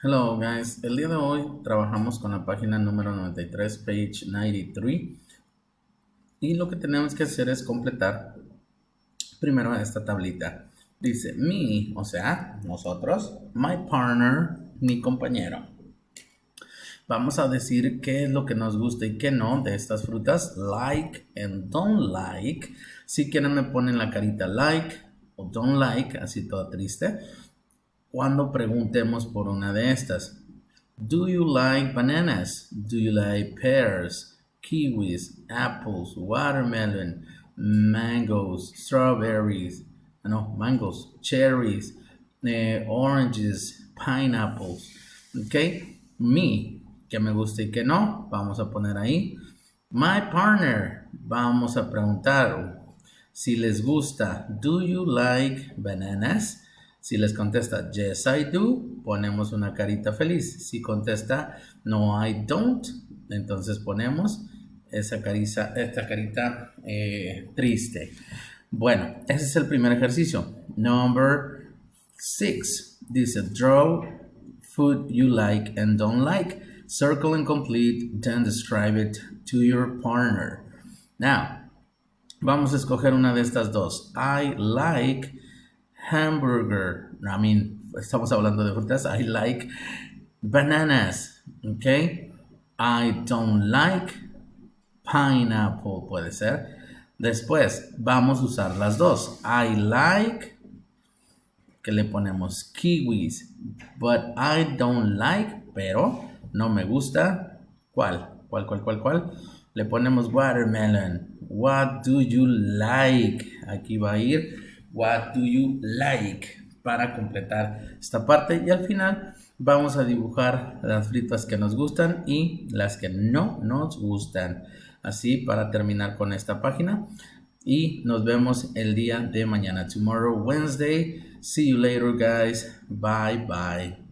Hello guys, el día de hoy trabajamos con la página número 93, page 93, y lo que tenemos que hacer es completar primero esta tablita. Dice me, o sea, nosotros, my partner, mi compañero. Vamos a decir qué es lo que nos gusta y qué no de estas frutas, like and don't like. Si quieren me ponen la carita like o don't like, así toda triste, cuando preguntemos por una de estas. Do you like bananas? Do you like pears, kiwis, apples, watermelon, mangoes, strawberries, no, mangoes, cherries, oranges, pineapples? Ok, me, que me gusta y que no, vamos a poner ahí. My partner, vamos a preguntar si les gusta. Do you like bananas? Si les contesta yes I do, ponemos una carita feliz. Si contesta no I don't, entonces ponemos esta carita triste. Bueno, ese es el primer ejercicio. Number 6 dice draw food you like and don't like. Circle and complete, then describe it to your partner. Now, vamos a escoger una de estas dos. I like hamburger. Estamos hablando de frutas. I like bananas. Okay. I don't like pineapple. Puede ser. Después vamos a usar las dos. I like, que le ponemos kiwis, but I don't like, pero no me gusta. ¿Cuál? ¿Cuál? Le ponemos watermelon. What do you like? Aquí va a ir what do you like para completar esta parte, y al final vamos a dibujar las frutas que nos gustan y las que no nos gustan, así para terminar con esta página. Y nos vemos el día de mañana, tomorrow, Wednesday. See you later, guys. Bye bye.